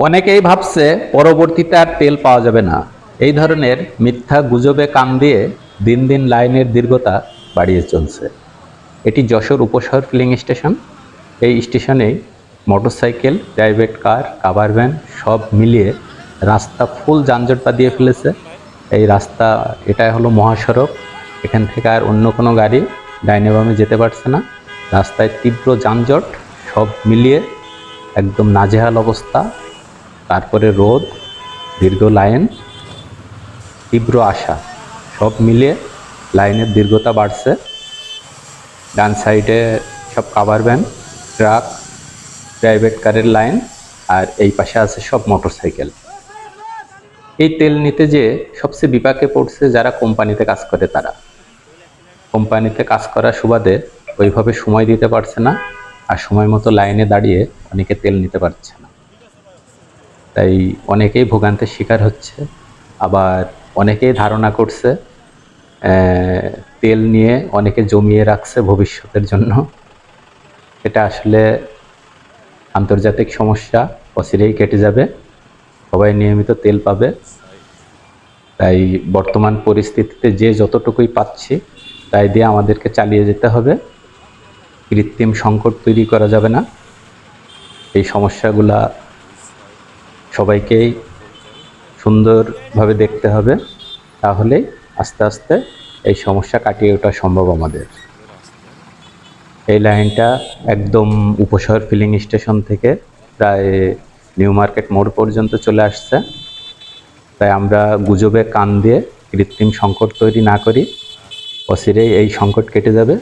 অনেকেই ভাবছে পরবর্তীতে আর তেল পাওয়া যাবে না। এই ধরনের মিথ্যা গুজবে কান দিয়ে দিন দিন লাইনের দীর্ঘতা বাড়িয়ে চলছে। এটি যশোর উপশহর ফিলিং স্টেশন। এই স্টেশনে motorcycle, private car, cover van সব মিলিয়ে রাস্তা ফুল যানজট বাঁধিয়ে ফেলেছে। এই রাস্তা, এটাই হলো মহাসড়ক। এখান থেকে আর অন্য কোনো গাড়ি ডাইনে বামে যেতে পারছে না। রাস্তায় তীব্র যানজট, সব মিলিয়ে একদম নাজেহাল অবস্থা। তারপরে রোদ, দীর্ঘ লাইন, তীব্র আশা, সব মিলিয়ে লাইনের দীর্ঘতা বাড়ছে। ডান সাইডে সব কাভার ভ্যান, ট্রাক, প্রাইভেট কারের লাইন, আর এই পাশে আছে সব মোটরসাইকেল। এই তেল নিতে যে সবচেয়ে বিপাকে পড়ছে যারা কোম্পানিতে কাজ করে তারা। কোম্পানিতে কাজ করার সুবাদে ওইভাবে সময় দিতে পারছে না, আর সময় মতো লাইনে দাঁড়িয়ে অনেকে তেল নিতে পারছে না। তাই অনেকেই ভোগান্তির শিকার হচ্ছে। আবার অনেকেই ধারণা করছে তেল নিয়ে অনেকে জমিয়ে রাখছে ভবিষ্যতের জন্য। এটা আসলে আন্তর্জাতিক সমস্যা, অচিরেই কেটে যাবে, সবাই নিয়মিত তেল পাবে। তাই বর্তমান পরিস্থিতিতে যে যতটুকুই পাচ্ছি তাই দিয়ে আমাদেরকে চালিয়ে যেতে হবে। কৃত্রিম সংকট তৈরি করা যাবে না। এই সমস্যাগুলা সবাইকেই সুন্দরভাবে দেখতে হবে, তাহলেই আস্তে আস্তে এই সমস্যা কাটিয়ে ওঠা সম্ভব আমাদের। এই লাইনটা একদম উপশহর ফিলিং স্টেশন থেকে প্রায় নিউ মার্কেট মোড় পর্যন্ত চলে আসছে। তাই আমরা গুজবে কান দিয়ে কৃত্রিম সংকট তৈরি না করি, অচিরেই এই সংকট কেটে যাবে।